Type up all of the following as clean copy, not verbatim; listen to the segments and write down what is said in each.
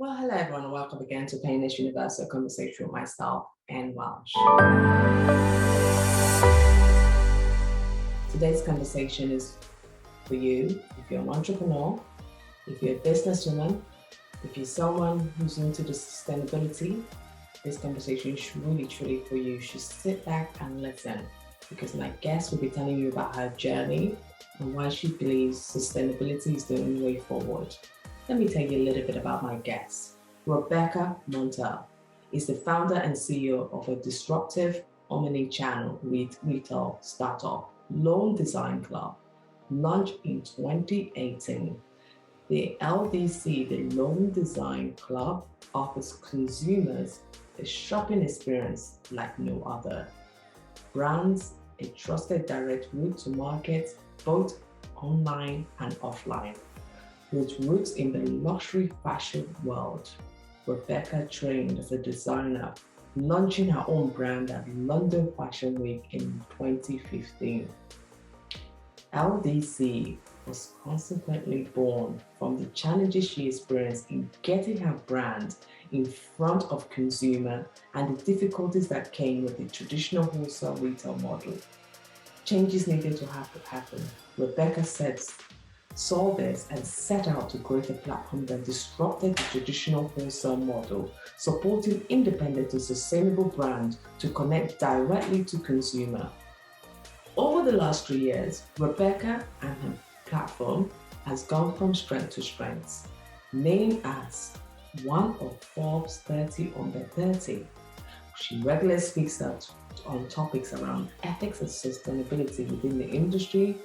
Well, hello everyone, and welcome again to Painless Universal Conversation with myself and Welsh. Today's conversation is for you if you're an entrepreneur, if you're a businesswoman, if you're someone who's into the sustainability. This conversation is really truly for you. You should sit back and listen, because my guest will be telling you about her journey and why she believes sustainability is the only way forward. Let me tell you a little bit about my guest. Rebecca Morter is the founder and CEO of a disruptive omni-channel retail startup, Loan Design Club, launched in 2018. The LDC, the Loan Design Club, offers consumers a shopping experience like no other. Brands a trusted direct route to market, both online and offline. With roots in the luxury fashion world, Rebecca trained as a designer, launching her own brand at London Fashion Week in 2015. LDC was consequently born from the challenges she experienced in getting her brand in front of consumer and the difficulties that came with the traditional wholesale retail model. Changes needed to happen. Rebecca saw this and set out to create a platform that disrupted the traditional wholesale model, supporting independent and sustainable brands to connect directly to consumer. Over the last 3 years, Rebecca and her platform has gone from strength to strength, named as one of Forbes 30 under 30. She regularly speaks out on topics around ethics and sustainability within the industry,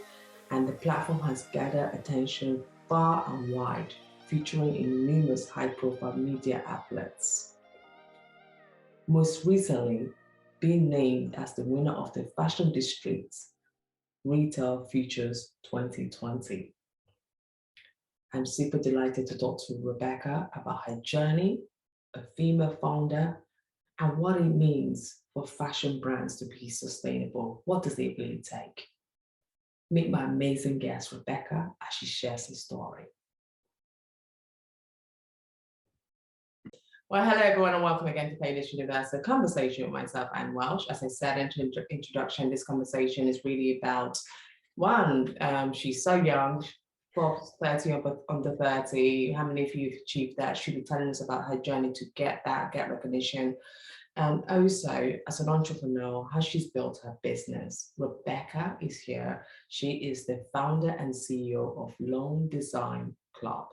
and the platform has gathered attention far and wide, featuring in numerous high-profile media outlets. Most recently, being named as the winner of the Fashion District's Retail Futures 2020. I'm super delighted to talk to Rebecca about her journey, a female founder, and what it means for fashion brands to be sustainable. What does it really take? Meet my amazing guest, Rebecca, as she shares her story. Well, hello everyone, and welcome again to Painless Universal Conversation with myself, Anne Welsh. As I said in the introduction, this conversation is really about, she's so young, 30 under 30. How many of you have achieved that? She'll be telling us about her journey to get recognition. And also, as an entrepreneur, how she's built her business. Rebecca is here. She is the founder and CEO of Loan Design Club.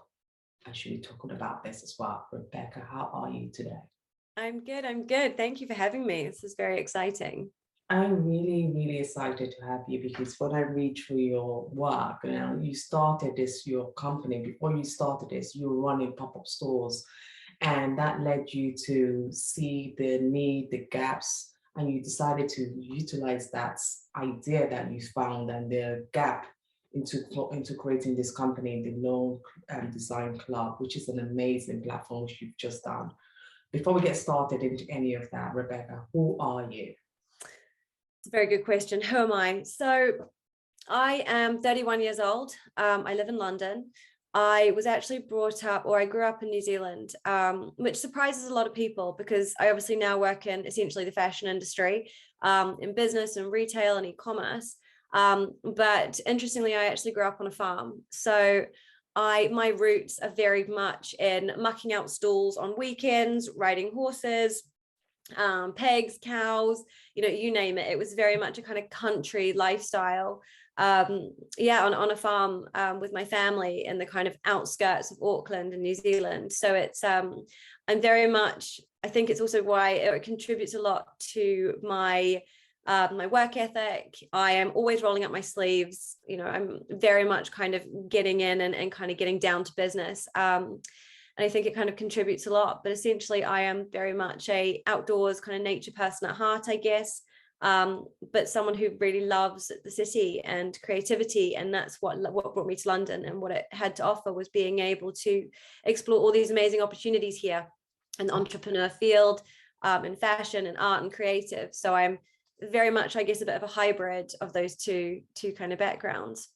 And she'll be talking about this as well. Rebecca, how are you today? I'm good. Thank you for having me. This is very exciting. I'm really, really excited to have you, because when I read through your work, you started your company. Before you started this, you were running pop-up stores. And that led you to see the need, the gaps, and you decided to utilize that idea that you found and the gap into creating this company, the Loan Design Club, which is an amazing platform which you've just done. Before we get started into any of that, Rebecca, who are you? It's a very good question. Who am I? So I am 31 years old. I live in London. I was actually I grew up in New Zealand, which surprises a lot of people, because I obviously now work in essentially the fashion industry, in business and retail and e-commerce. But interestingly, I actually grew up on a farm. So my roots are very much in mucking out stalls on weekends, riding horses, pigs, cows, you name it. It was very much a kind of country lifestyle. On a farm with my family in the kind of outskirts of Auckland and New Zealand. So it's I'm very much, I think it's also why it contributes a lot to my work ethic. I am always rolling up my sleeves. I'm very much kind of getting in and kind of getting down to business. And I think it kind of contributes a lot. But essentially, I am very much a outdoors kind of nature person at heart, I guess. But someone who really loves the city and creativity, and that's what brought me to London. And what it had to offer was being able to explore all these amazing opportunities here in the entrepreneur field, in fashion and art and creative. So I'm very much, I guess, a bit of a hybrid of those two kind of backgrounds.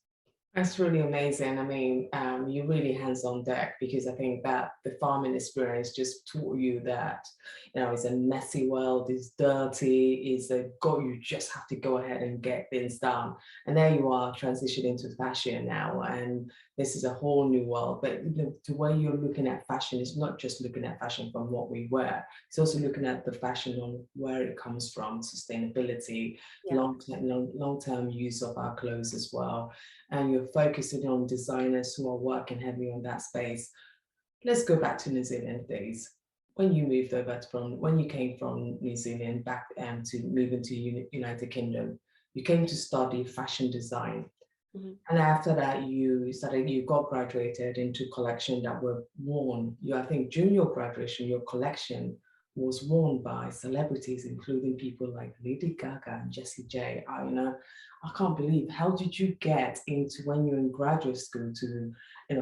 That's really amazing. I mean, you're really hands on deck, because I think that the farming experience just taught you that, it's a messy world, it's dirty, it's a go, you just have to go ahead and get things done. And there you are transitioning to fashion now. And this is a whole new world. But the way you're looking at fashion is not just looking at fashion from what we wear, it's also looking at the fashion on where it comes from, sustainability, Yeah. long-term use of our clothes as well, and you're focusing on designers who are working heavily on that space. Let's go back to New Zealand days. When you moved over when you came from New Zealand back to move into United Kingdom, you came to study fashion design. Mhm. And after that, you got graduated into collection that were worn. I think during your graduation, your collection was worn by celebrities, including people like Lady Gaga and Jessie J. I can't believe, how did you get into, when you're in graduate school, to,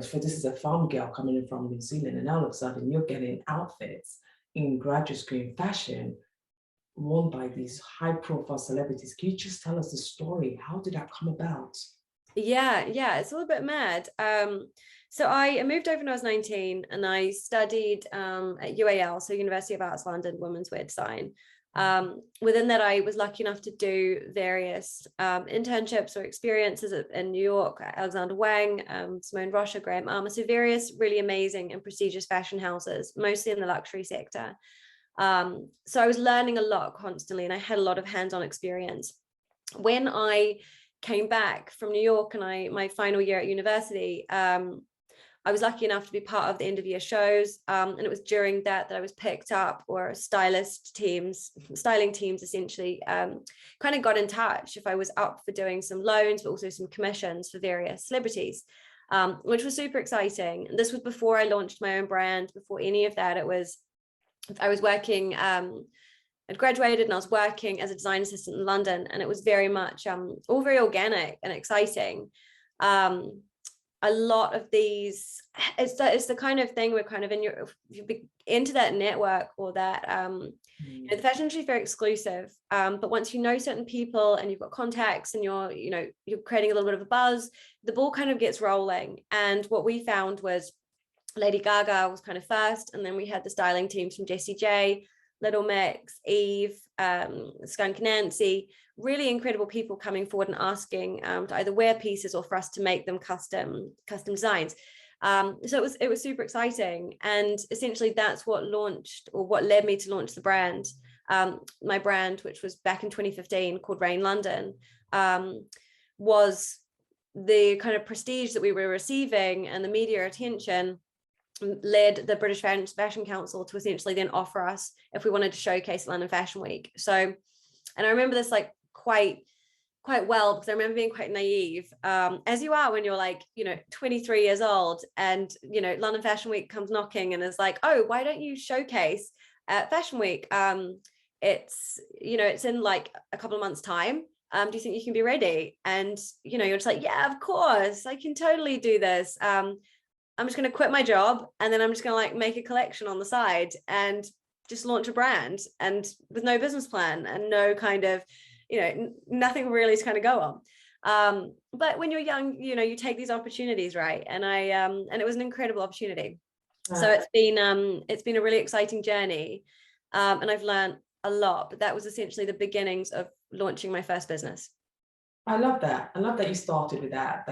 for this is a farm girl coming in from New Zealand, and all of a sudden you're getting outfits in graduate school in fashion worn by these high profile celebrities. Can you just tell us the story? How did that come about? Yeah, it's all a bit mad. So I moved over when I was 19, and I studied at UAL, so University of Arts London, women's wear design. Within that, I was lucky enough to do various internships or experiences in New York, Alexander Wang, Simone Rocha, Graham Armour, so various really amazing and prestigious fashion houses, mostly in the luxury sector. So I was learning a lot constantly, and I had a lot of hands-on experience. When I came back from New York and my final year at university, I was lucky enough to be part of the end of year shows. And it was during that I was picked up, or styling teams essentially, kind of got in touch if I was up for doing some loans, but also some commissions for various celebrities, which was super exciting. And this was before I launched my own brand, before any of that. I was working, I'd graduated and I was working as a design assistant in London, and it was very much all very organic and exciting. A lot of these, it's the kind of thing where kind of into that network, or that the fashion industry is very exclusive, but once you know certain people and you've got contacts and you're creating a little bit of a buzz, the ball kind of gets rolling. And what we found was Lady Gaga was kind of first, and then we had the styling teams from Jessie J, Little Mix, Eve, Skunk Nancy, really incredible people coming forward and asking to either wear pieces or for us to make them custom designs. So it was super exciting, and essentially that's what led me to launch the brand. My brand, which was back in 2015, called Rain London, was the kind of prestige that we were receiving and the media attention led the British Fashion Council to essentially then offer us if we wanted to showcase London Fashion Week. So, and I remember this like quite well, because I remember being quite naive, as you are when you're like 23 years old, and London Fashion Week comes knocking and is like, oh, why don't you showcase at Fashion Week? It's in like a couple of months' time. Do you think you can be ready? And you're just like, yeah, of course, I can totally do this. I'm just going to quit my job, and then I'm just going to like make a collection on the side and just launch a brand, and with no business plan and no kind of, nothing really to kind of go on. But when you're young, you take these opportunities, right? And and it was an incredible opportunity. So it's been a really exciting journey. And I've learned a lot, but that was essentially the beginnings of launching my first business. I love that. I love that you started with that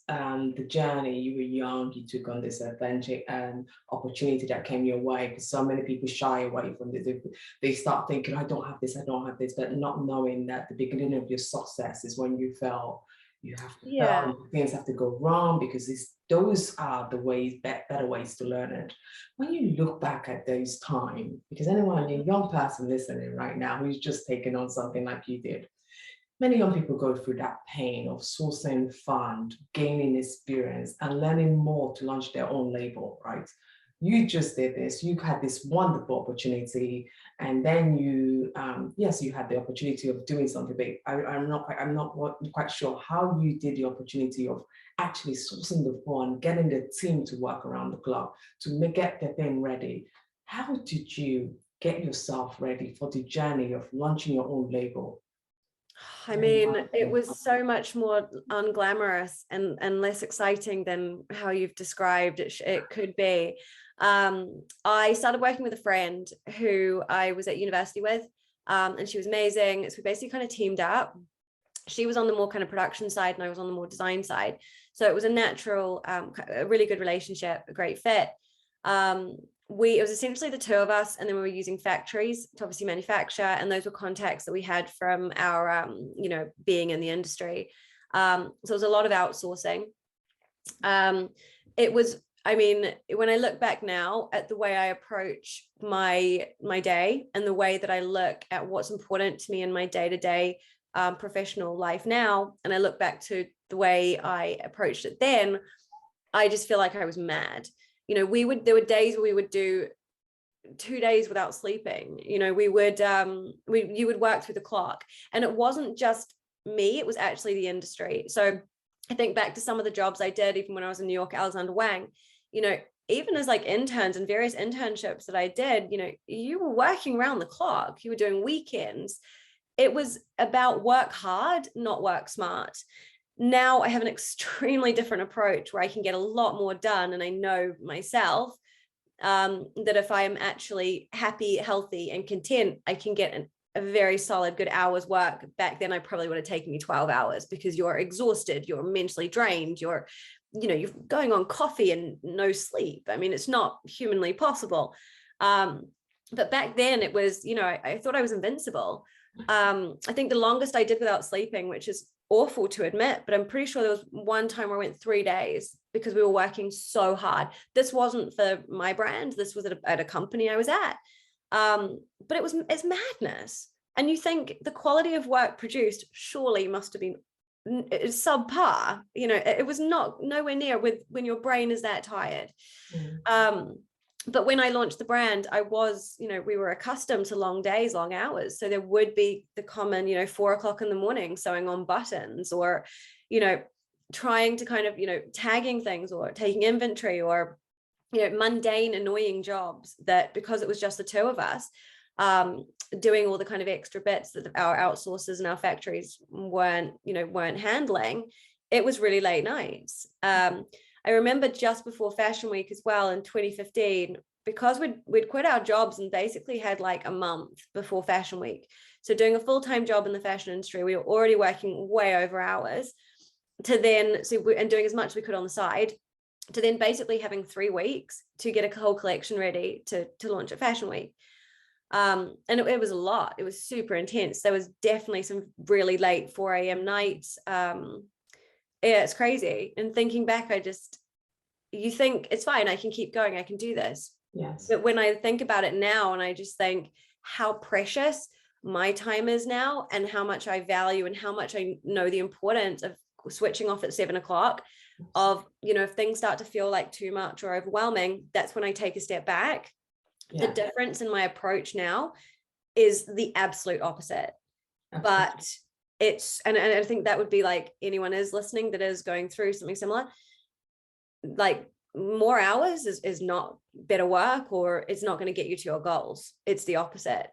the journey, you were young, you took on this adventure and opportunity that came your way, because so many people shy away from this. They start thinking, I don't have this, but not knowing that the beginning of your success is when you fail. You have to fail, things have to go wrong, because those are the better ways to learn it. When you look back at those times, because anyone, a young person listening right now who's just taken on something like you did, many young people go through that pain of sourcing fund, gaining experience, and learning more to launch their own label, right? You just did this, you had this wonderful opportunity, and then you had the opportunity of doing something big. I'm not quite sure how you did the opportunity of actually sourcing the fund, getting the team to work around the clock to get the thing ready. How did you get yourself ready for the journey of launching your own label? I mean, it was so much more unglamorous and less exciting than how you've described it could be. I started working with a friend who I was at university with, and she was amazing. So we basically kind of teamed up. She was on the more kind of production side and I was on the more design side. So it was a natural, a really good relationship, a great fit. It was essentially the two of us, and then we were using factories to obviously manufacture, and those were contacts that we had from our being in the industry. So it was a lot of outsourcing. It was, I mean, when I look back now at the way I approach my day and the way that I look at what's important to me in my day-to-day professional life now, and I look back to the way I approached it then, I just feel like I was mad. There were days where we would do 2 days without sleeping. You would work through the clock, and it wasn't just me, it was actually the industry. So I think back to some of the jobs I did, even when I was in New York, Alexander Wang, even as like interns and various internships that I did, you were working around the clock, you were doing weekends. It was about work hard, not work smart. Now I have an extremely different approach where I can get a lot more done. And I know myself that if I am actually happy, healthy, and content, I can get a very solid, good hour's work. Back then, I probably would have taken me 12 hours because you're exhausted, you're mentally drained, you're going on coffee and no sleep. I mean, it's not humanly possible. But back then it was, I thought I was invincible. I think the longest I did without sleeping, which is awful to admit, but I'm pretty sure there was one time where I went 3 days because we were working so hard. This wasn't for my brand. This was at a company I was at. But it's madness. And you think the quality of work produced surely must have been subpar. It was nowhere near with when your brain is that tired. But when I launched the brand, I was, we were accustomed to long days, long hours. So there would be the common, 4 o'clock in the morning sewing on buttons, or, trying to kind of, tagging things or taking inventory, or, mundane, annoying jobs that, because it was just the two of us, doing all the kind of extra bits that our outsourcers and our factories weren't handling, it was really late nights. I remember just before Fashion Week as well in 2015, because we'd quit our jobs and basically had like a month before Fashion Week. So doing a full-time job in the fashion industry, we were already working way over hours and doing as much as we could on the side, to then basically having 3 weeks to get a whole collection ready to launch at Fashion Week. And it was a lot. It was super intense. There was definitely some really late 4 a.m. nights. Yeah, it's crazy. And thinking back, you think it's fine, I can keep going, I can do this. Yes. But when I think about it now, and I just think how precious my time is now, and how much I value, and how much I know the importance of switching off at 7 o'clock, of, if things start to feel like too much or overwhelming, that's when I take a step back. Yeah. The difference in my approach now is the absolute opposite. Absolutely. But and I think that would be like anyone is listening that is going through something similar, like more hours is not better work, or it's not going to get you to your goals. It's the opposite.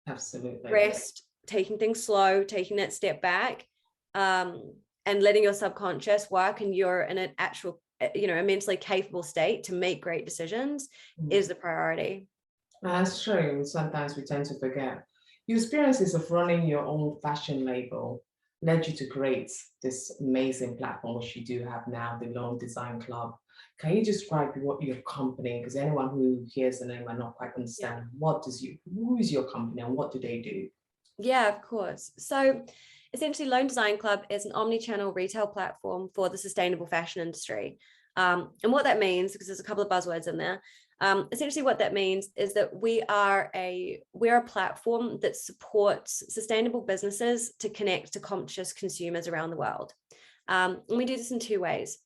Absolutely. Rest, taking things slow, taking that step back, and letting your subconscious work, and you're in an actual, a mentally capable state to make great decisions is the priority. That's true. Sometimes we tend to forget. Your experiences of running your own fashion label led you to create this amazing platform, which you do have now, the Lone Design Club. Can you describe what your company, because anyone who hears the name might not quite understand, who is your company and what do they do? Yeah, of course. So essentially, Lone Design Club is an omni-channel retail platform for the sustainable fashion industry. And what that means, because there's a couple of buzzwords in there, essentially what that means is that we're a platform that supports sustainable businesses to connect to conscious consumers around the world. And we do this in 2 ways.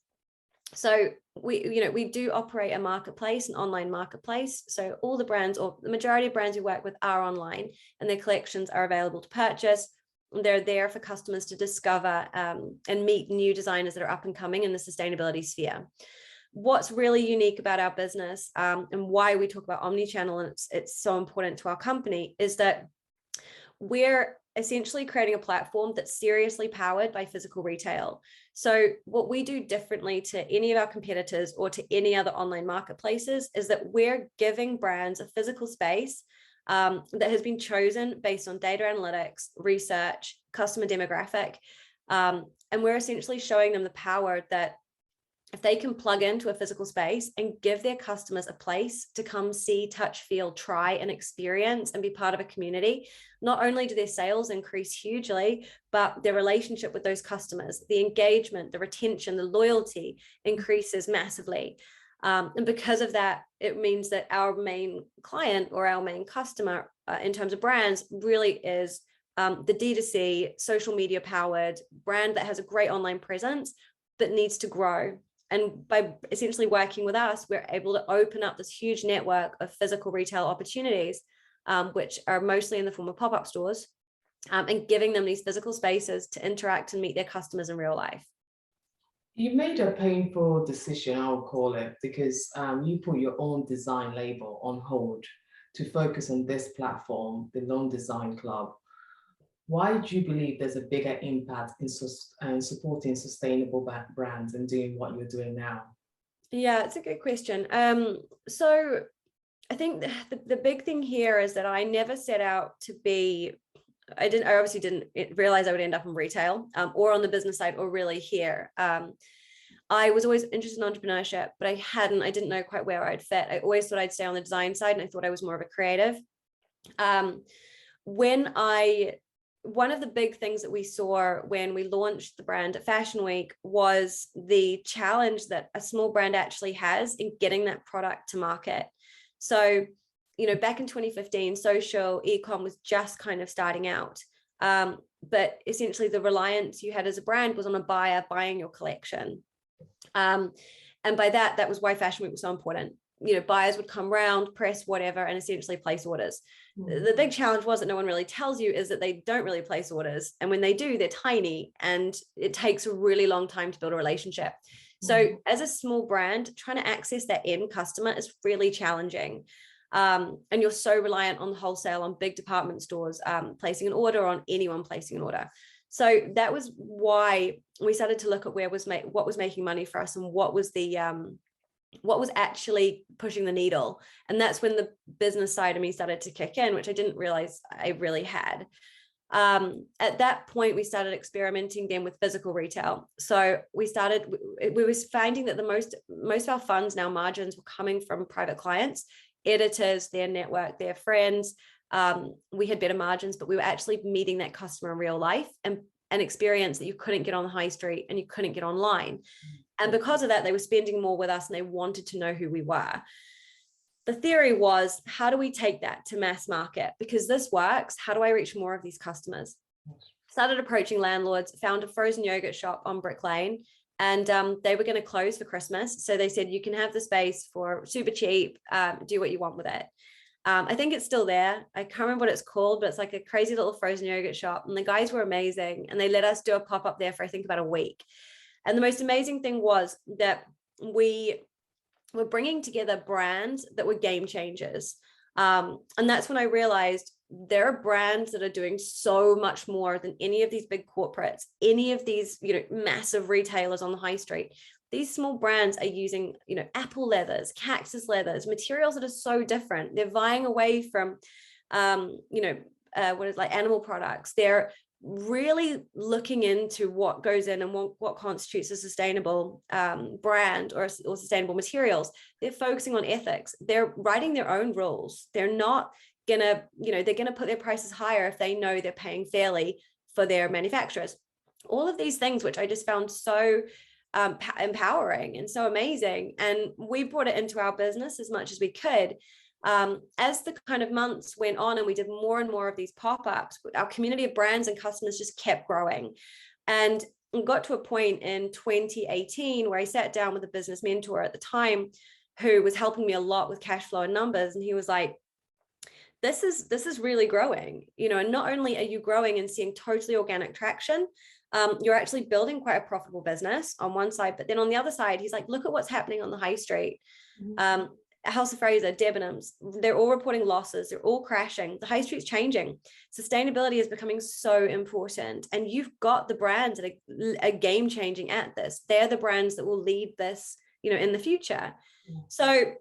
So we do operate a marketplace, an online marketplace. So all the brands, or the majority of brands we work with, are online, and their collections are available to purchase. They're there for customers to discover and meet new designers that are up and coming in the sustainability sphere. What's really unique about our business, and why we talk about omni-channel, and it's so important to our company, is that we're essentially creating a platform that's seriously powered by physical retail. So what we do differently to any of our competitors or to any other online marketplaces is that we're giving brands a physical space that has been chosen based on data analytics, research, customer demographic. And we're essentially showing them the power that if they can plug into a physical space and give their customers a place to come see, touch, feel, try, and experience and be part of a community, not only do their sales increase hugely, but their relationship with those customers, the engagement, the retention, the loyalty increases massively. And because of that, it means that our main client or our main customer in terms of brands really is the D2C, social media powered brand that has a great online presence but needs to grow. And by essentially working with us, we're able to open up this huge network of physical retail opportunities, which are mostly in the form of pop-up stores, and giving them these physical spaces to interact and meet their customers in real life. You made a painful decision, I'll call it, because you put your own design label on hold to focus on this platform, the Lone Design Club. Why do you believe there's a bigger impact in supporting sustainable brands and doing what you're doing now? Yeah, it's a good question. So I think the big thing here is that I never set out to be, I obviously didn't realize I would end up in retail or on the business side or really here. I was always interested in entrepreneurship, but I didn't know quite where I'd fit. I always thought I'd stay on the design side and I thought I was more of a creative. One of the big things that we saw when we launched the brand at Fashion Week was the challenge that a small brand actually has in getting that product to market. So, back in 2015, social e-com was just kind of starting out. But essentially the reliance you had as a brand was on a buyer buying your collection. And by that was why Fashion Week was so important. Buyers would come around, press whatever, and essentially place orders. The big challenge was that no one really tells you is that they don't really place orders. And when they do, they're tiny and it takes a really long time to build a relationship. So as a small brand, trying to access that end customer is really challenging. And you're so reliant on the wholesale, on big department stores, placing an order, on anyone placing an order. So that was why we started to look at what was making money for us and what was actually pushing the needle. And that's when the business side of me started to kick in, which I didn't realize I really had. At that point, we started experimenting then with physical retail. So we was finding that the most of our funds, now margins, were coming from private clients, editors, their network, their friends. We had better margins, but we were actually meeting that customer in real life and an experience that you couldn't get on the high street and you couldn't get online. And because of that, they were spending more with us and they wanted to know who we were. The theory was, how do we take that to mass market? Because this works, how do I reach more of these customers? Started approaching landlords, found a frozen yogurt shop on Brick Lane, and they were going to close for Christmas. So they said, you can have the space for super cheap, do what you want with it. I think it's still there. I can't remember what it's called, but it's like a crazy little frozen yogurt shop. And the guys were amazing. And they let us do a pop-up there for, I think, about a week. And the most amazing thing was that we were bringing together brands that were game changers. And that's when I realized there are brands that are doing so much more than any of these big corporates, any of these, massive retailers on the high street. These small brands are using, apple leathers, cactus leathers, materials that are so different. They're vying away from, animal products. They're really looking into what goes in and what constitutes a sustainable brand or sustainable materials. They're focusing on ethics. They're writing their own rules. They're not gonna, they're gonna put their prices higher if they know they're paying fairly for their manufacturers. All of these things, which I just found so empowering and so amazing. And we brought it into our business as much as we could. As the kind of months went on and we did more and more of these pop-ups, our community of brands and customers just kept growing. And we got to a point in 2018 where I sat down with a business mentor at the time who was helping me a lot with cash flow and numbers. And he was like, this is really growing, and not only are you growing and seeing totally organic traction, you're actually building quite a profitable business on one side, but then on the other side, he's like, look at what's happening on the high street. House of Fraser, Debenhams, they're all reporting losses. They're all crashing. The high street's changing. Sustainability is becoming so important. And you've got the brands that are game changing at this. They're the brands that will lead this, in the future. So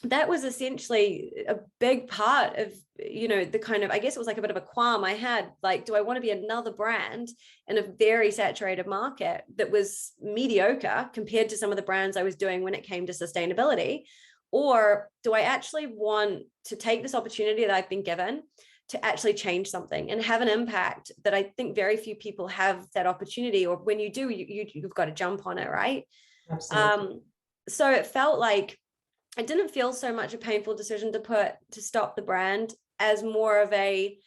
that was essentially a big part of, the kind of, I guess it was like a bit of a qualm I had, like, do I want to be another brand in a very saturated market that was mediocre compared to some of the brands I was doing when it came to sustainability? Or do I actually want to take this opportunity that I've been given to actually change something and have an impact that I think very few people have that opportunity, or when you do, you've got to jump on it, right? Absolutely. So it felt like it didn't feel so much a painful decision to stop the brand as more of I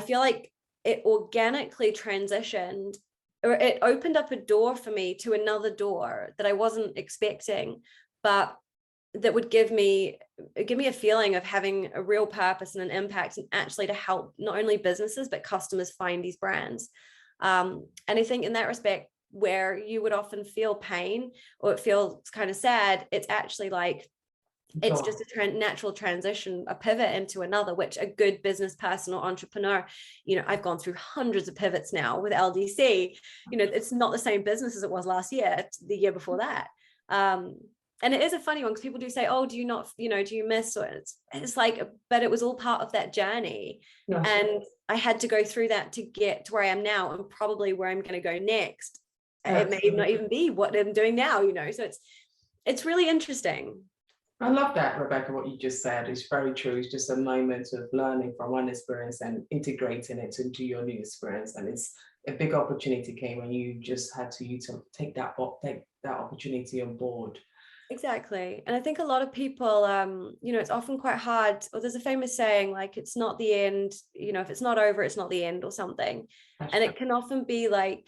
feel like it organically transitioned, or it opened up a door for me to another door that I wasn't expecting, but that would give me a feeling of having a real purpose and an impact, and actually to help not only businesses but customers find these brands. And I think in that respect, where you would often feel pain or it feels kind of sad, it's actually like it's just a natural transition, a pivot into another, which a good business person or entrepreneur, I've gone through hundreds of pivots now with LDC. It's not the same business as it was last year, the year before that. And it is a funny one because people do say, oh, do you not, do you miss? Or it's like, but it was all part of that journey. Yes. And I had to go through that to get to where I am now, and probably where I'm going to go next. Absolutely. It may not even be what I'm doing now, so it's really interesting. I love that, Rebecca, what you just said. It's very true. It's just a moment of learning from one experience and integrating it into your new experience. And it's a big opportunity came when you just had to take that opportunity on board. Exactly. And I think a lot of people, it's often quite hard, or there's a famous saying, like, it's not the end, if it's not over, it's not the end, or something. That's and true. It can often be like,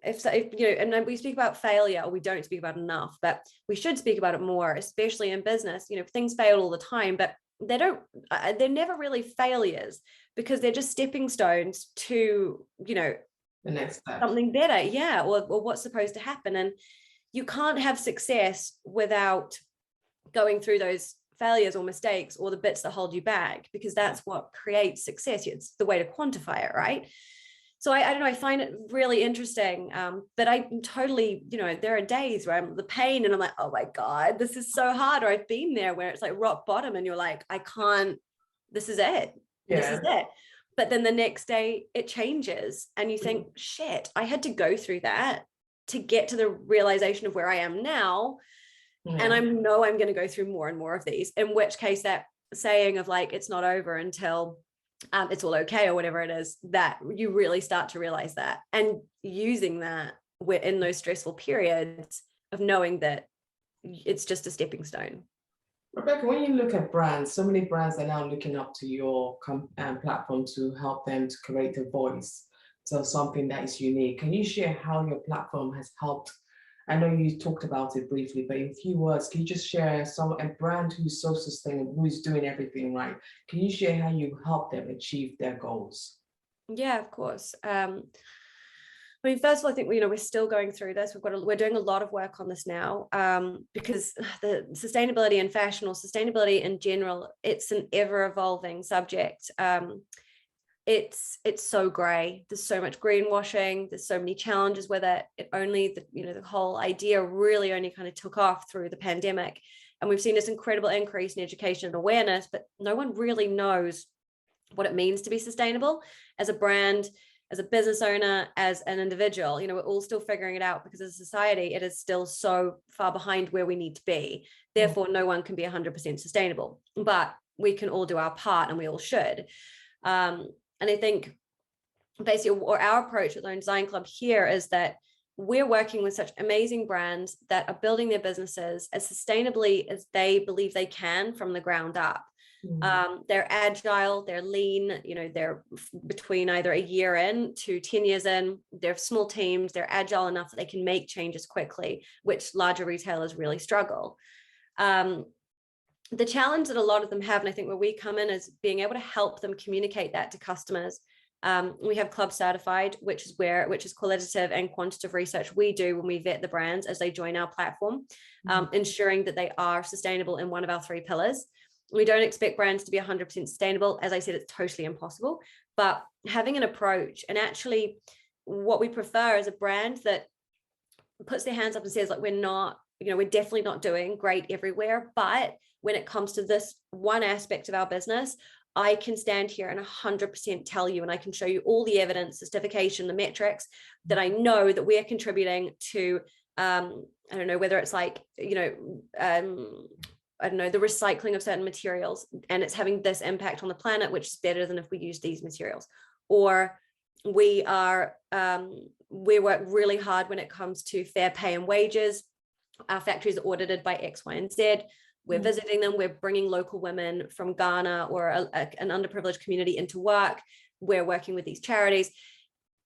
if and we speak about failure, or we don't speak about enough, but we should speak about it more, especially in business. Things fail all the time, but they're never really failures, because they're just stepping stones to, the next step. Something better. Yeah. Or what's supposed to happen. And you can't have success without going through those failures or mistakes or the bits that hold you back, because that's what creates success. It's the way to quantify it, right? So I don't know, I find it really interesting, but I totally, there are days where I'm the pain and I'm like, oh my God, this is so hard. Or I've been there where it's like rock bottom and you're like, I can't, this is it. Yeah. This is it. But then the next day it changes and you think, shit, I had to go through that to get to the realization of where I am now. And I'm going to go through more and more of these, in which case that saying of like, it's not over until it's all okay, or whatever it is, that you really start to realize that, and using that in those stressful periods of knowing that it's just a stepping stone. Rebecca, when you look at brands, so many brands are now looking up to your platform to help them to create a voice. So something that is unique. Can you share how your platform has helped? I know you talked about it briefly, but in a few words, can you just share a brand who's so sustainable, who's doing everything right? Can you share how you help them achieve their goals? Yeah, of course. I mean, first of all, I think we're still going through this. We're doing a lot of work on this now, because the sustainability in fashion, or sustainability in general, it's an ever evolving subject. It's so gray. There's so much greenwashing. There's so many challenges with it. The whole idea really only kind of took off through the pandemic, and we've seen this incredible increase in education and awareness, but no one really knows what it means to be sustainable as a brand, as a business owner, as an individual. We're all still figuring it out, because as a society, it is still so far behind where we need to be. Therefore, no one can be 100% sustainable, but we can all do our part, and we all should. And I think basically, or our approach at Lone Design Club here is that we're working with such amazing brands that are building their businesses as sustainably as they believe they can from the ground up. They're agile, they're lean, they're between either a year in to 10 years in, they're small teams, they're agile enough that they can make changes quickly, which larger retailers really struggle. The challenge that a lot of them have, and I think where we come in, is being able to help them communicate that to customers We have club certified, which is qualitative and quantitative research we do when we vet the brands as they join our platform, ensuring that they are sustainable in one of our 3 pillars. We don't expect brands to be 100% sustainable. As I said, it's totally impossible, but having an approach, and actually what we prefer is a brand that puts their hands up and says, like, we're definitely not doing great everywhere, but when it comes to this one aspect of our business, I can stand here and 100% tell you, and I can show you all the evidence, the certification, the metrics that I know that we're contributing to, I don't know, whether it's like, I don't know, the recycling of certain materials, and it's having this impact on the planet, which is better than if we use these materials. Or we work really hard when it comes to fair pay and wages. Our factories are audited by X, Y, and Z. We're visiting them. We're bringing local women from Ghana or an underprivileged community into work. We're working with these charities.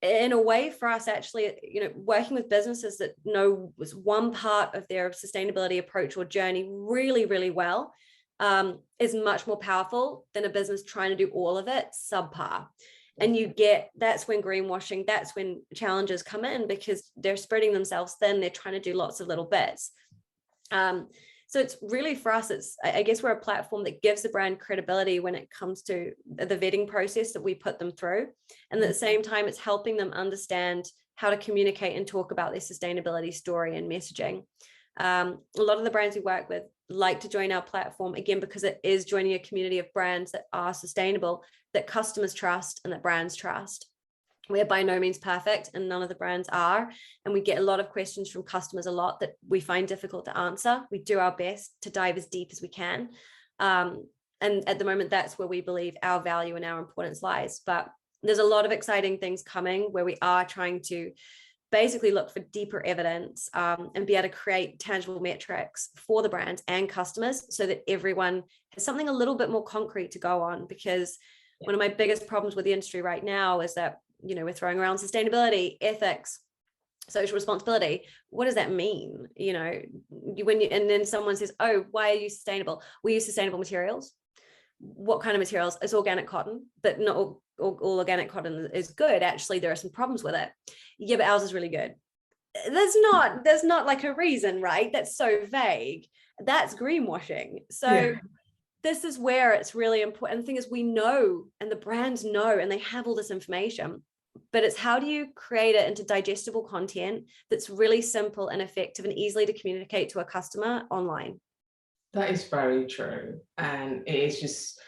In a way, for us, actually, working with businesses that know was one part of their sustainability approach or journey really, really well, is much more powerful than a business trying to do all of it subpar. And that's when greenwashing, that's when challenges come in, because they're spreading themselves thin. They're trying to do lots of little bits. So it's really, for us, I guess we're a platform that gives the brand credibility when it comes to the vetting process that we put them through. And at the same time, it's helping them understand how to communicate and talk about their sustainability story and messaging. A lot of the brands we work with like to join our platform, again, because it is joining a community of brands that are sustainable, that customers trust and that brands trust. We're by no means perfect, and none of the brands are. And we get a lot of questions from customers, a lot that we find difficult to answer. We do our best to dive as deep as we can. And at the moment, that's where we believe our value and our importance lies. But there's a lot of exciting things coming where we are trying to basically look for deeper evidence, and be able to create tangible metrics for the brands and customers so that everyone has something a little bit more concrete to go on. Because one of my biggest problems with the industry right now is that we're throwing around sustainability, ethics, social responsibility. What does that mean? And then someone says, oh, why are you sustainable? We use sustainable materials. What kind of materials? It's organic cotton, but not all organic cotton is good. Actually, there are some problems with it. Yeah, but ours is really good. There's not like a reason, right? That's so vague. That's greenwashing. So this is where it's really important. The thing is, we know, and the brands know, and they have all this information, but it's how do you create it into digestible content that's really simple and effective and easily to communicate to a customer online. That is very true. And it's just,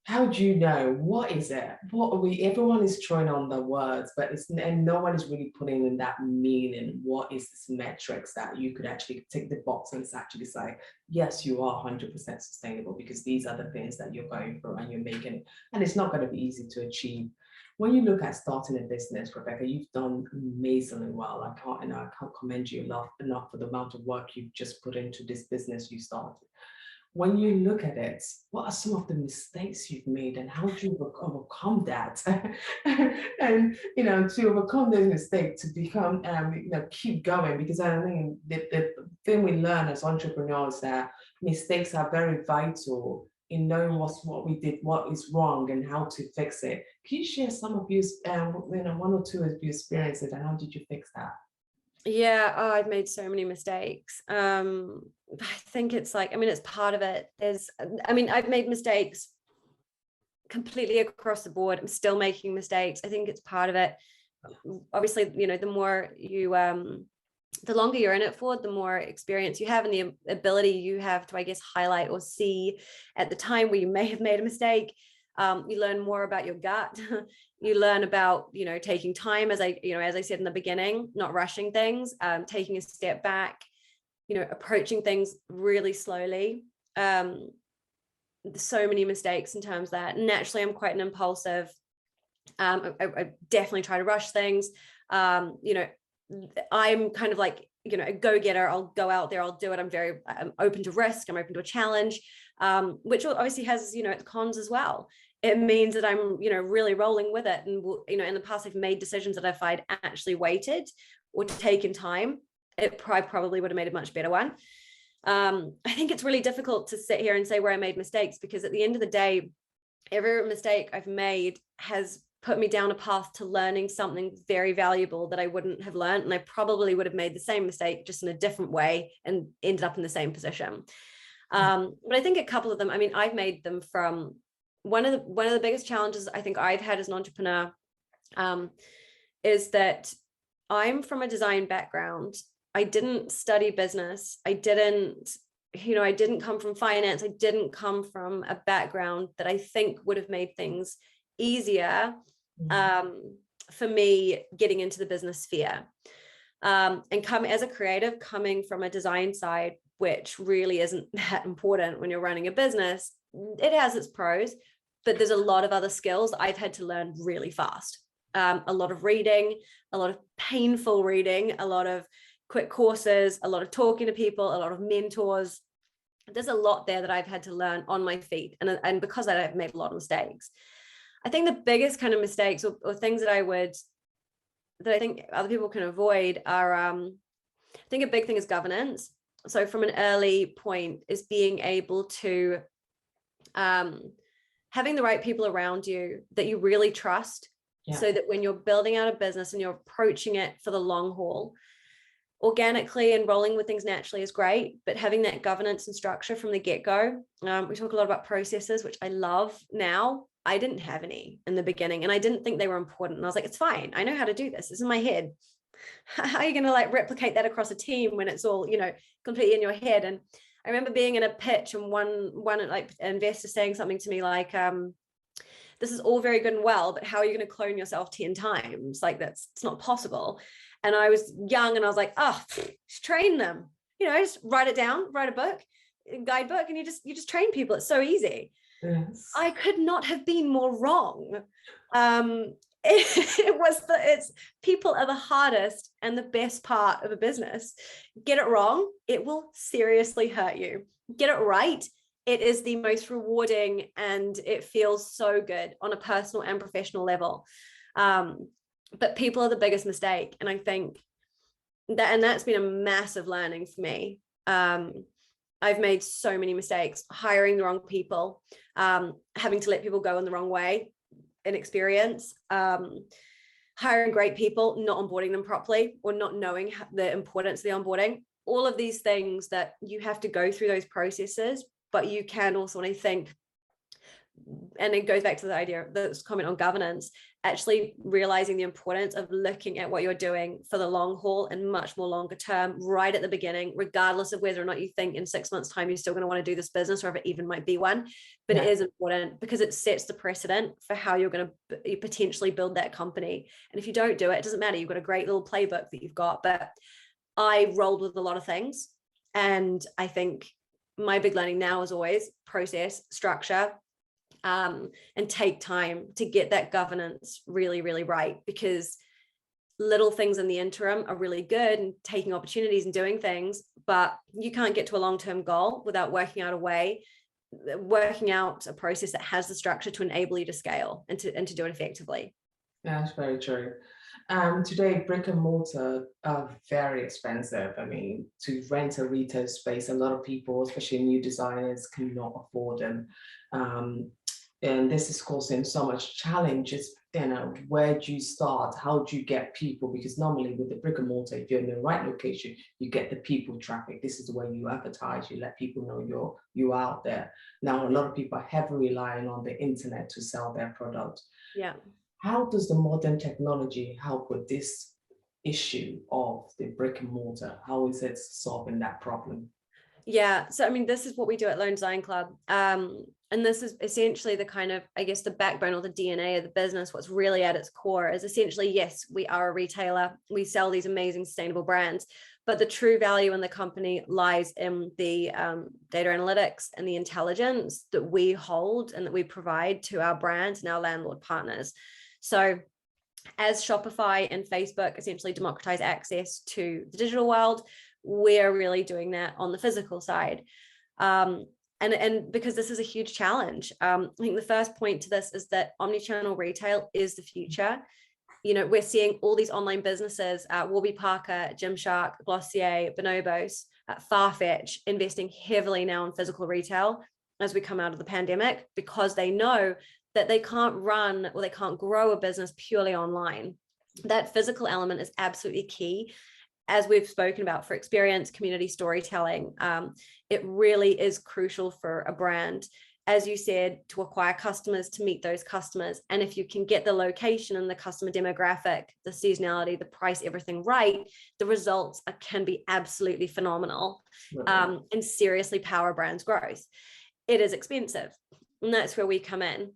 how do you know? What is it? Everyone is throwing on the words, but and no one is really putting in that meaning. What is this metrics that you could actually tick the box and actually say, yes, you are 100% sustainable, because these are the things that you're going through and you're making, and it's not going to be easy to achieve. When you look at starting a business, Rebecca, you've done amazingly well. I can't commend you enough for the amount of work you've just put into this business you started. When you look at it, what are some of the mistakes you've made, and how do you overcome that? And to overcome those mistakes, to become keep going, because I mean the thing we learn as entrepreneurs is that mistakes are very vital in knowing what we did, what is wrong, and how to fix it. Can you share some of your one or two of your experiences, and how did you fix that? Yeah, I've made so many mistakes. I think it's it's part of it. I've made mistakes completely across the board. I'm still making mistakes. I think it's part of it. Obviously, the more you, the longer you're in it for, the more experience you have and the ability you have to, I guess, highlight or see at the time where you may have made a mistake. You learn more about your gut. You learn about, taking time, as I said in the beginning, not rushing things, taking a step back, approaching things really slowly. So many mistakes in terms of that. Naturally, I'm quite an impulsive. I definitely try to rush things. I'm kind of like, a go-getter. I'll go out there, I'll do it. I'm open to risk. I'm open to a challenge, which obviously has, its cons as well. It means that I'm, really rolling with it. And, in the past, I've made decisions that if I'd actually waited or taken time, it probably would have made a much better one. I think it's really difficult to sit here and say where I made mistakes, because at the end of the day, every mistake I've made has put me down a path to learning something very valuable that I wouldn't have learned. And I probably would have made the same mistake, just in a different way, and ended up in the same position. But I think a couple of them, I mean, I've made them from one of the biggest challenges I think I've had as an entrepreneur, is that I'm from a design background. I didn't study business. I didn't come from finance. I didn't come from a background that I think would have made things easier for me getting into the business sphere. And as a creative, coming from a design side, which really isn't that important when you're running a business, it has its pros, but there's a lot of other skills I've had to learn really fast. A lot of reading, a lot of painful reading, a lot of quick courses, a lot of talking to people, a lot of mentors. There's a lot there that I've had to learn on my feet. And because I've made a lot of mistakes. I think the biggest kind of mistakes or things that I think other people can avoid are, I think a big thing is governance. So from an early point is being able to, having the right people around you that you really trust. Yeah. So that when you're building out a business and you're approaching it for the long haul, organically and rolling with things naturally is great, but having that governance and structure from the get-go. We talk a lot about processes, which I love now. I didn't have any in the beginning, and I didn't think they were important. And I was like, it's fine. I know how to do this. It's in my head. How are you going to replicate that across a team when it's all, completely in your head? And I remember being in a pitch and one investor saying something to me like, this is all very good and well, but how are you going to clone yourself 10 times? It's not possible. And I was young and I was like, just train them, just write it down, write a book, a guidebook, and you just train people. It's so easy. Yes. I could not have been more wrong. It's people are the hardest and the best part of a business. Get it wrong, it will seriously hurt you. Get it right, it is the most rewarding, and it feels so good on a personal and professional level. But people are the biggest mistake. And I think that's been a massive learning for me. I've made so many mistakes, hiring the wrong people, having to let people go in the wrong way, inexperience, hiring great people, not onboarding them properly, or not knowing the importance of the onboarding. All of these things that you have to go through those processes, but you can also, and I think, and it goes back to the idea, this comment on governance, actually realizing the importance of looking at what you're doing for the long haul and much more longer term, right at the beginning, regardless of whether or not you think in 6 months' time you're still going to want to do this business, or if it even might be one. But It is important because it sets the precedent for how you're going to potentially build that company. And if you don't do it, it doesn't matter. You've got a great little playbook that you've got. But I rolled with a lot of things. And I think my big learning now is always process, structure, and take time to get that governance really, really right, because little things in the interim are really good and taking opportunities and doing things, but you can't get to a long-term goal without working out a process that has the structure to enable you to scale and to do it effectively. Yeah, that's very true. Today, brick and mortar are very expensive. I mean, to rent a retail space, a lot of people, especially new designers, cannot afford them. And this is causing so much challenges. Where do you start? How do you get people? Because normally with the brick and mortar, if you're in the right location, you get the people traffic. This is the way you advertise. You let people know you're out there. Now, a lot of people are heavily relying on the internet to sell their product. Yeah. How does the modern technology help with this issue of the brick and mortar? How is it solving that problem? Yeah, so I mean, this is what we do at Lone Design Club. And this is essentially the kind of, I guess, the backbone or the DNA of the business. What's really at its core is essentially, yes, we are a retailer. We sell these amazing sustainable brands, but the true value in the company lies in the data analytics and the intelligence that we hold and that we provide to our brands and our landlord partners. So as Shopify and Facebook essentially democratize access to the digital world, we're really doing that on the physical side. And because this is a huge challenge, I think the first point to this is that omni-channel retail is the future. We're seeing all these online businesses, Warby Parker, Gymshark, Glossier, Bonobos, Farfetch, investing heavily now in physical retail as we come out of the pandemic, because they know that they can't run or they can't grow a business purely online. That physical element is absolutely key. As we've spoken about, for experience, community storytelling, it really is crucial for a brand, as you said, to acquire customers, to meet those customers. And if you can get the location and the customer demographic, the seasonality, the price, everything right, the results can be absolutely phenomenal, and seriously power brands' growth. It is expensive. And that's where we come in,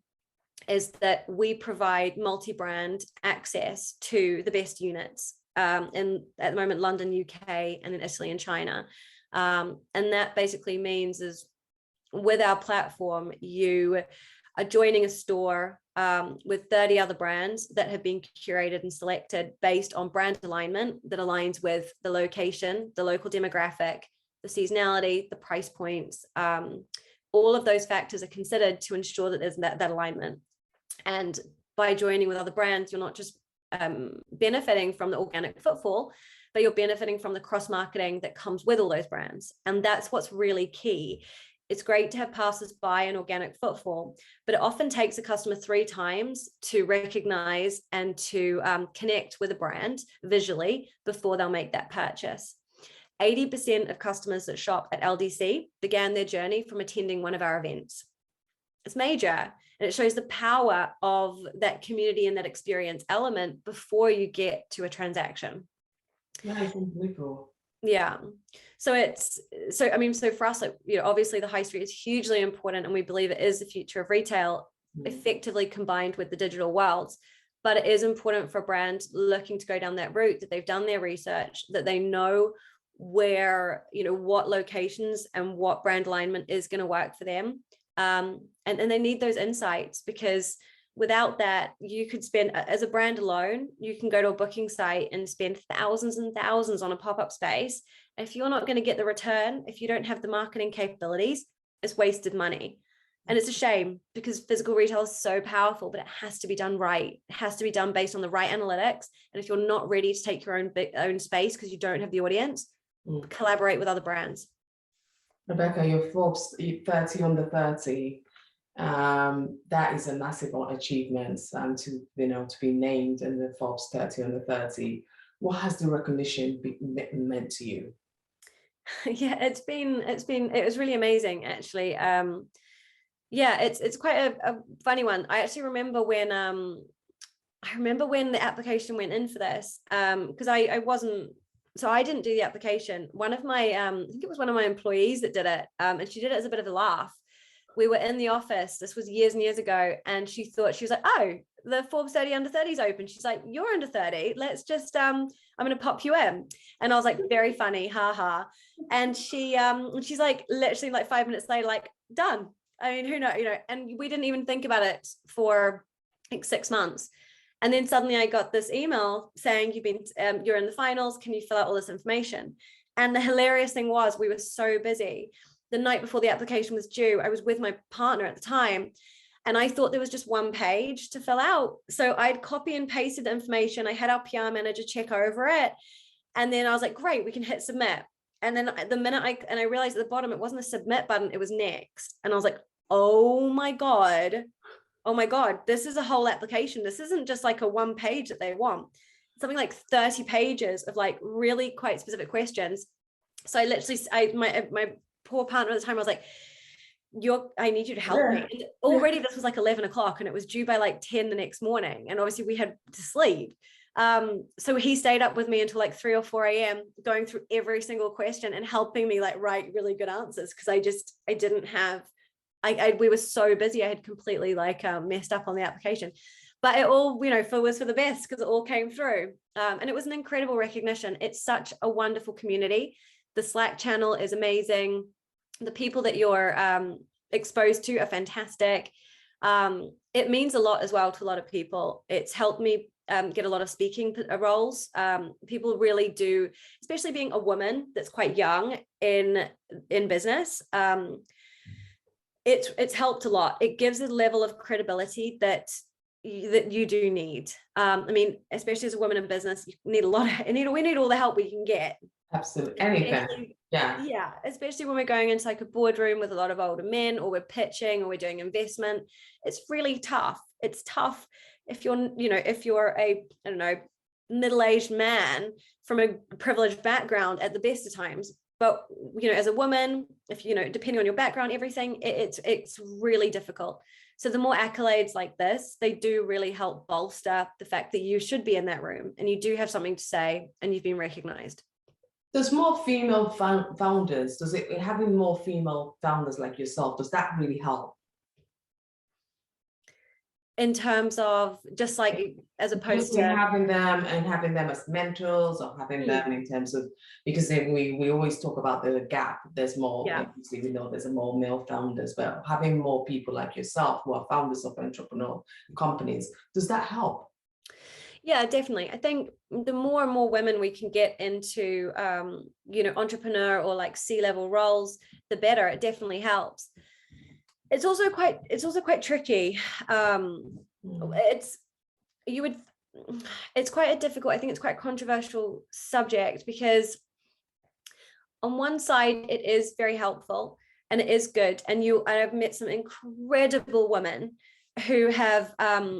is that we provide multi-brand access to the best units in, at the moment, London, UK, and then Italy and China. And that basically means is with our platform, you are joining a store with 30 other brands that have been curated and selected based on brand alignment that aligns with the location, the local demographic, the seasonality, the price points. All of those factors are considered to ensure that there's that alignment. And by joining with other brands, you're not just benefiting from the organic footfall, but you're benefiting from the cross-marketing that comes with all those brands. And that's what's really key. It's great to have passers-by and organic footfall, but it often takes a customer 3 times to recognize and to connect with a brand visually before they'll make that purchase. 80% of customers that shop at LDC began their journey from attending one of our events. It's major, and it shows the power of that community and that experience element before you get to a transaction. Nice and liberal. Yeah. So for us, like, obviously the high street is hugely important, and we believe it is the future of retail, effectively combined with the digital worlds. But it is important for brands looking to go down that route that they've done their research, that they know where, what locations and what brand alignment is going to work for them. And they need those insights, because without that, you could spend, as a brand alone, you can go to a booking site and spend thousands and thousands on a pop-up space. If you're not going to get the return, if you don't have the marketing capabilities, it's wasted money. And it's a shame, because physical retail is so powerful, but it has to be done right. It has to be done based on the right analytics. And if you're not ready to take your own space because you don't have the audience, collaborate with other brands. Rebecca, your Forbes 30 under 30, that is a massive achievement, to be named in the Forbes 30 under 30. What has the recognition meant to you? Yeah, it was really amazing, actually. It's quite a funny one. I actually remember when the application went in for this, because I didn't do the application. One of my, I think it was one of my employees that did it, and she did it as a bit of a laugh. We were in the office, this was years and years ago, and she was like, oh, the Forbes 30 under 30 is open. She's like, you're under 30. Let's just, I'm going to pop you in. And I was like, very funny, haha. And she's like, literally like 5 minutes later, like, done. I mean, who knows, and we didn't even think about it for like 6 months. And then suddenly I got this email saying, you're in the finals. Can you fill out all this information? And the hilarious thing was, we were so busy. The night before the application was due, I was with my partner at the time, and I thought there was just one page to fill out. So I'd copy and pasted the information. I had our PR manager check over it. And then I was like, great, we can hit submit. And then the minute I realized at the bottom, it wasn't a submit button, it was next. And I was like, oh my God, this is a whole application. This isn't just like a one page that they want. Something like 30 pages of like really quite specific questions. So I literally, my poor partner at the time, I was like, I need you to help me. And already this was like 11 o'clock and it was due by like 10 the next morning. And obviously we had to sleep. So he stayed up with me until like 3 or 4 a.m. going through every single question and helping me like write really good answers. Cause I didn't have, we were so busy. I had completely like messed up on the application, but it all, was for the best because it all came through. And it was an incredible recognition. It's such a wonderful community. The Slack channel is amazing. The people that you're exposed to are fantastic. It means a lot as well to a lot of people. It's helped me get a lot of speaking roles. People really do, especially being a woman that's quite young in business. It's helped a lot. It gives a level of credibility that you do need. I mean, especially as a woman in business, you need we need all the help we can get. Absolutely. Anything. Yeah. Yeah, especially when we're going into like a boardroom with a lot of older men, or we're pitching, or we're doing investment. It's really tough. It's tough if you're, if you're a, I don't know, middle-aged man from a privileged background at the best of times. But, as a woman, if, depending on your background, everything, it's really difficult. So the more accolades like this, they do really help bolster the fact that you should be in that room and you do have something to say and you've been recognized. There's more female founders. Does it, having more female founders like yourself, does that really help? In terms of just like, as opposed Between to having them and having them as mentors, or having them in terms of, because then we always talk about the gap. There's more, yeah. obviously we know there's a more male founders, but having more people like yourself who are founders of entrepreneurial companies, does that help? Yeah, definitely. I think the more and more women we can get into, entrepreneur or like C-level roles, the better. It definitely helps. It's also quite tricky. It's you would. It's quite a difficult. I think it's quite a controversial subject, because on one side it is very helpful and it is good, and I've met some incredible women who are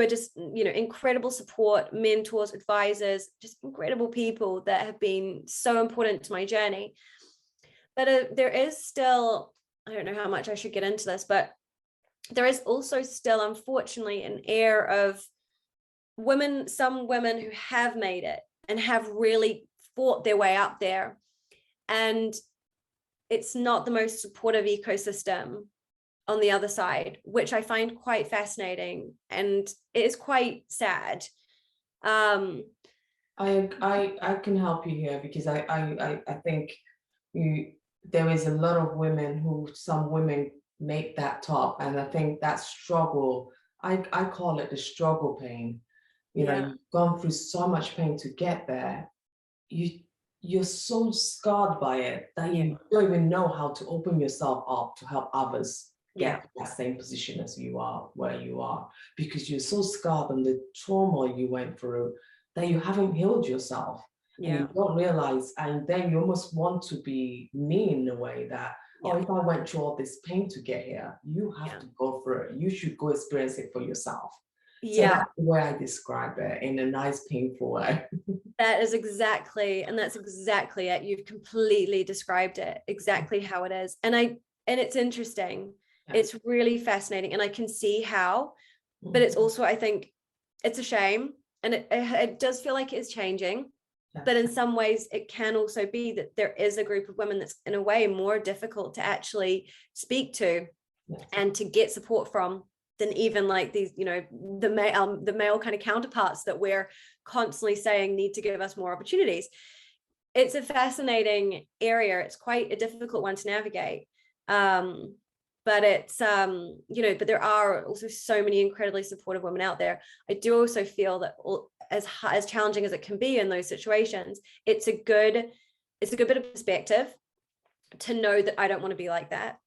just incredible support, mentors, advisors, just incredible people that have been so important to my journey. But there is still, I don't know how much I should get into this, but there is also still, unfortunately, an air of some women who have made it and have really fought their way up there, and it's not the most supportive ecosystem on the other side, which I find quite fascinating, and it is quite sad. I can help you here, because I think there is a lot of women some women make that top, and I think that struggle, I call it the struggle pain. You've gone through so much pain to get there. You're so scarred by it that you don't even know how to open yourself up to help others get to that same position as you are, where you are, because you're so scarred on the trauma you went through that you haven't healed yourself. And you don't realize, and then you almost want to be mean in a way that, oh, if I went through all this pain to get here, you have to go through it. You should go experience it for yourself. So that's the way I describe it, in a nice, painful way. That's exactly it. You've completely described it exactly how it is. And it's interesting. It's really fascinating. And I can see how, but it's also, I think it's a shame. And it does feel like it's changing. But in some ways, it can also be that there is a group of women that's in a way more difficult to actually speak to and to get support from than even like these, the male kind of counterparts that we're constantly saying need to give us more opportunities. It's a fascinating area. It's quite a difficult one to navigate. But it's, but there are also so many incredibly supportive women out there. I do also feel that as challenging as it can be in those situations, it's a good bit of perspective to know that I don't want to be like that.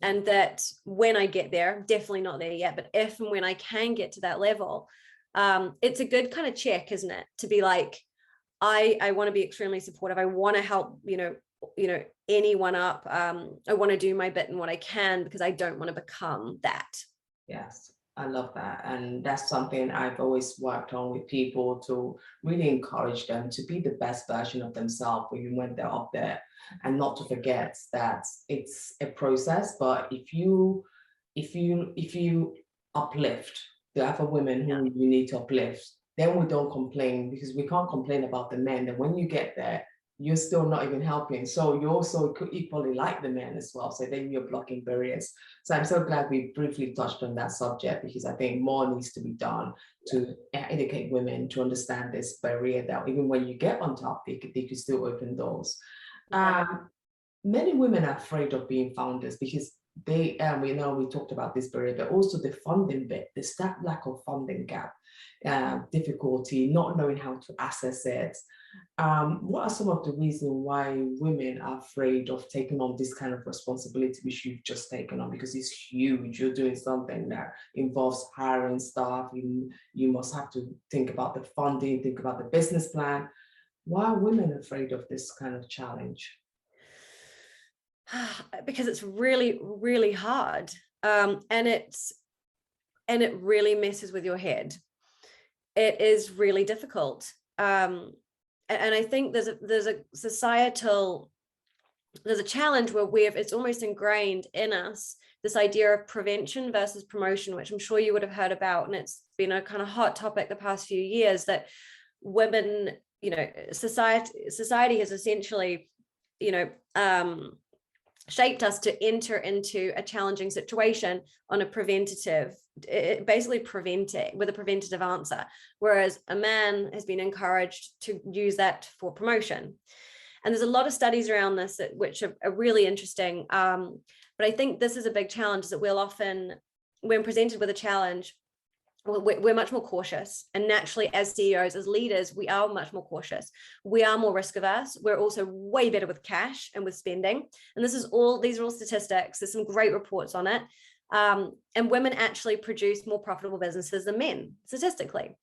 And that when I get there, definitely not there yet, but if and when I can get to that level, it's a good kind of check, isn't it? To be like, I want to be extremely supportive. I want to help, anyone up. I want to do my bit in what I can, because I don't want to become that. Yes, I love that. And that's something I've always worked on with people, to really encourage them to be the best version of themselves even when they're up there, and not to forget that it's a process. But if you uplift the other women who you need to uplift, then we don't complain, because we can't complain about the men. And when you get there, you're still not even helping. So you also could equally like the men as well. So then you're blocking barriers. So I'm so glad we briefly touched on that subject, because I think more needs to be done to educate women to understand this barrier, that even when you get on top, they could still open doors. Many women are afraid of being founders, because we talked about this barrier, but also the funding bit, that lack of funding gap, difficulty, not knowing how to access it. What are some of the reasons why women are afraid of taking on this kind of responsibility, which you've just taken on? Because it's huge. You're doing something that involves hiring staff. You must have to think about the funding, think about the business plan. Why are women afraid of this kind of challenge? Because it's really, really hard. And it really messes with your head. It is really difficult. And I think there's a societal, there's a challenge where it's almost ingrained in us, this idea of prevention versus promotion, which I'm sure you would have heard about. And it's been a kind of hot topic the past few years, that women, society has essentially, shaped us to enter into a challenging situation on a preventative, basically preventing with a preventative answer, whereas a man has been encouraged to use that for promotion. And there's a lot of studies around this which are really interesting. But I think this is a big challenge, that we'll often, when presented with a challenge, we're much more cautious. And naturally, as CEOs, as leaders, we are much more cautious. We are more risk averse. We're also way better with cash and with spending. And these are all statistics. There's some great reports on it. And women actually produce more profitable businesses than men, statistically.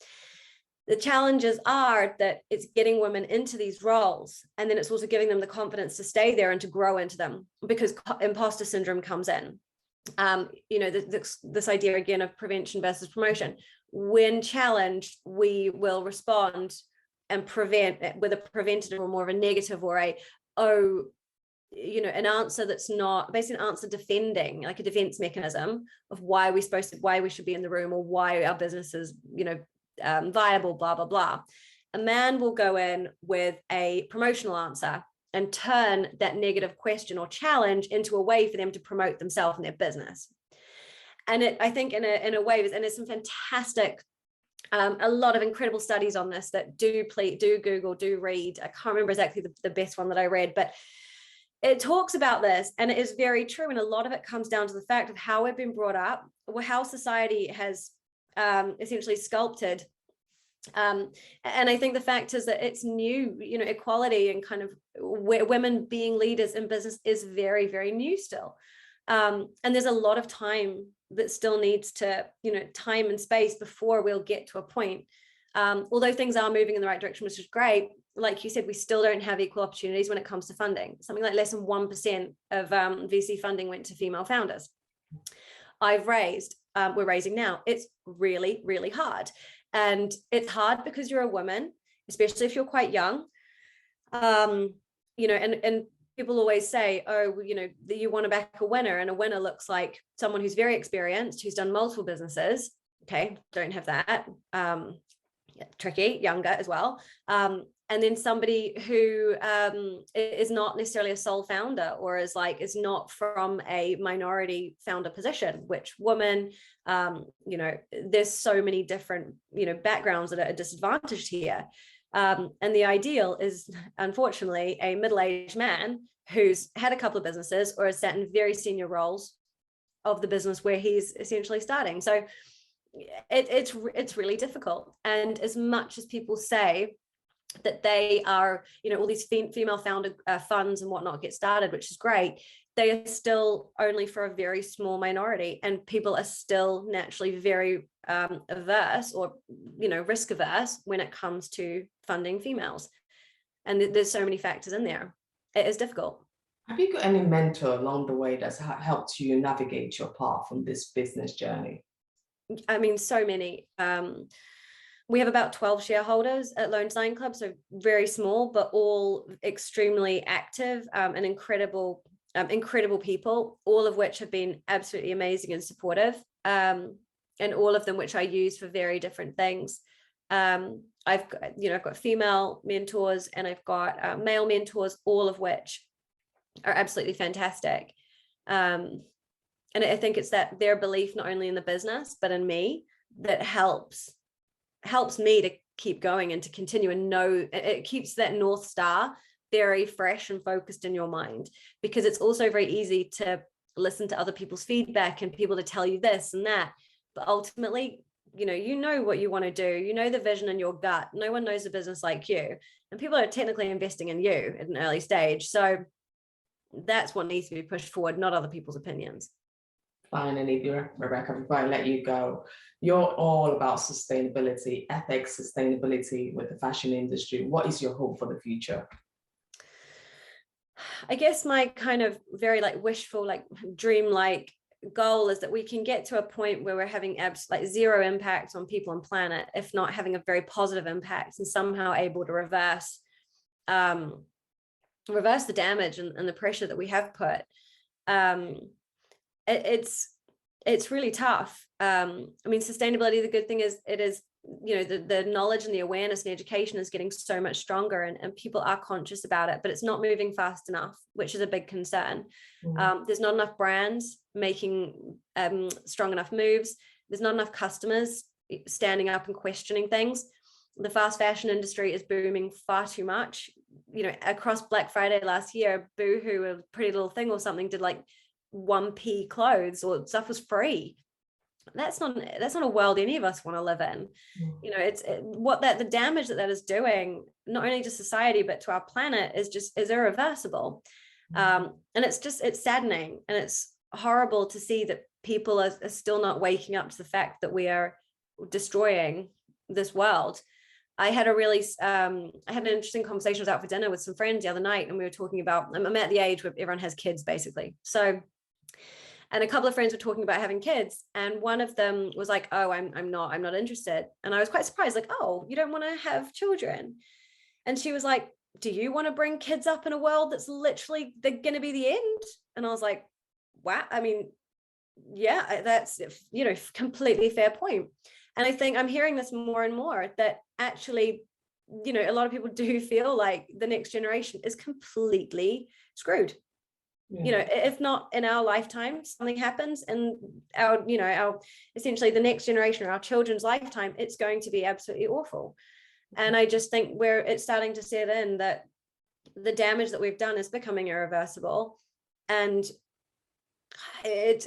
The challenges are that it's getting women into these roles, and then it's also giving them the confidence to stay there and to grow into them, because imposter syndrome comes in. This idea again of prevention versus promotion. When challenged, we will respond and prevent with a preventative or more of a negative, or an answer that's not basically an answer defending, like a defense mechanism of why we should be in the room, or why our business is, viable, blah, blah, blah. A man will go in with a promotional answer and turn that negative question or challenge into a way for them to promote themselves and their business. And I think in a way, and there's some fantastic, a lot of incredible studies on this that do Google, do read. I can't remember exactly the best one that I read, but it talks about this, and it is very true. And a lot of it comes down to the fact of how we've been brought up, or how society has essentially sculpted. And I think the fact is that it's new, equality and kind of women being leaders in business is very, very new still. And there's a lot of time that still needs to, time and space before we'll get to a point. Although things are moving in the right direction, which is great. Like you said, we still don't have equal opportunities when it comes to funding. Something like less than 1% of VC funding went to female founders. We're raising now. It's really, really hard. And it's hard because you're a woman, especially if you're quite young. And people always say, that you want to back a winner, and a winner looks like someone who's very experienced, who's done multiple businesses. Okay, don't have that. Tricky, younger as well. And then somebody who is not necessarily a sole founder, or is not from a minority founder position, which women, there's so many different, backgrounds that are disadvantaged here. And the ideal is, unfortunately, a middle-aged man who's had a couple of businesses or has sat in very senior roles of the business where he's essentially starting. So it's really difficult. And as much as people say that they are, all these female founder funds and whatnot get started, which is great, they are still only for a very small minority, and people are still naturally very averse, or risk averse when it comes to funding females. And there's so many factors in there. It is difficult. Have you got any mentor along the way that's helped you navigate your path on this business journey? I mean, so many. We have about 12 shareholders at Lone Sign Club, so very small, but all extremely active and incredible people, all of which have been absolutely amazing and supportive, and all of them which I use for very different things. I've got female mentors, and I've got male mentors, all of which are absolutely fantastic. And I think it's that their belief not only in the business but in me that helps me to keep going and to continue, and know it keeps that North Star very fresh and focused in your mind, because it's also very easy to listen to other people's feedback and people to tell you this and that, but ultimately you know what you want to do, the vision in your gut. No one knows the business like you, and people are technically investing in you at an early stage. So that's what needs to be pushed forward, not other people's opinions. Finally, Rebecca, before I let you go, you're all about sustainability, ethics, sustainability with the fashion industry. What is your hope for the future? I guess my kind of very like wishful, like dream-like goal is that we can get to a point where we're having like zero impact on people and planet, if not having a very positive impact, and somehow able to reverse the damage and the pressure that we have put. It's really tough. I mean, sustainability, the good thing is it is, you know, the knowledge and the awareness and education is getting so much stronger, and people are conscious about it, but it's not moving fast enough, which is a big concern. There's not enough brands making strong enough moves. There's not enough customers standing up and questioning things. The fast fashion industry is booming far too much. You know, across Black Friday last year, Boohoo, a Pretty Little Thing or something, did like 1p clothes, or stuff was free. That's not a world any of us want to live in. You know, the damage that is doing, not only to society but to our planet, is irreversible. And it's saddening, and it's horrible to see that people are still not waking up to the fact that we are destroying this world. I had an interesting conversation. I was out for dinner with some friends the other night, and we were talking about, I'm at the age where everyone has kids basically. So, and a couple of friends were talking about having kids, and one of them was like, oh, I'm not interested. And I was quite surprised, like, oh, you don't want to have children? And she was like, do you want to bring kids up in a world that's literally, they're going to be the end? And I was like, wow, I mean, yeah, that's, you know, completely fair point. And I think I'm hearing this more and more, that actually, you know, a lot of people do feel like the next generation is completely screwed. You know, if not in our lifetime, something happens, and our essentially the next generation or our children's lifetime, it's going to be absolutely awful. And I just think it's starting to set in that the damage that we've done is becoming irreversible. And it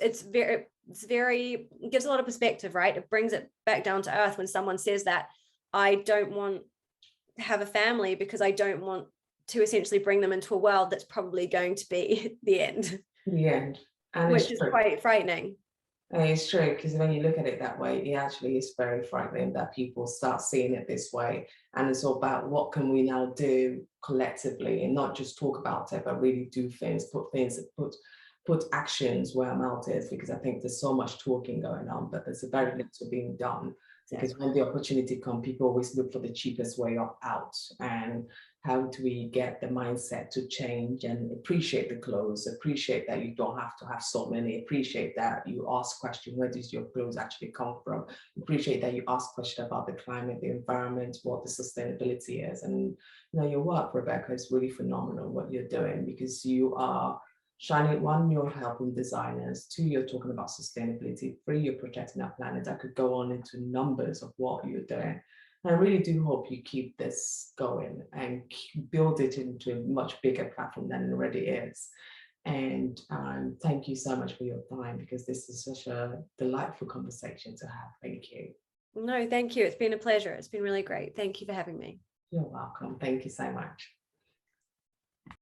gives a lot of perspective, right? It brings it back down to earth when someone says that I don't want to have a family because I don't want to essentially bring them into a world that's probably going to be the end. The end. And which is quite frightening. It's true, because when you look at it that way, it actually is very frightening that people start seeing it this way. And it's all about what can we now do collectively, and not just talk about it, but really do things, put actions where mouth is, because I think there's so much talking going on, but there's a very little being done. Because when the opportunity comes, people always look for the cheapest way out. And how do we get the mindset to change and appreciate the clothes, appreciate that you don't have to have so many, appreciate that you ask questions, where does your clothes actually come from? Appreciate that you ask questions about the climate, the environment, what the sustainability is. And you know, your work, Rebecca, is really phenomenal, what you're doing, because you are shining. One, you're helping designers. Two, you're talking about sustainability. Three, you're protecting our planet. I could go on into numbers of what you're doing. And I really do hope you keep this going and build it into a much bigger platform than it already is. And thank you so much for your time, because this is such a delightful conversation to have. Thank you. No, thank you. It's been a pleasure. It's been really great. Thank you for having me. You're welcome. Thank you so much.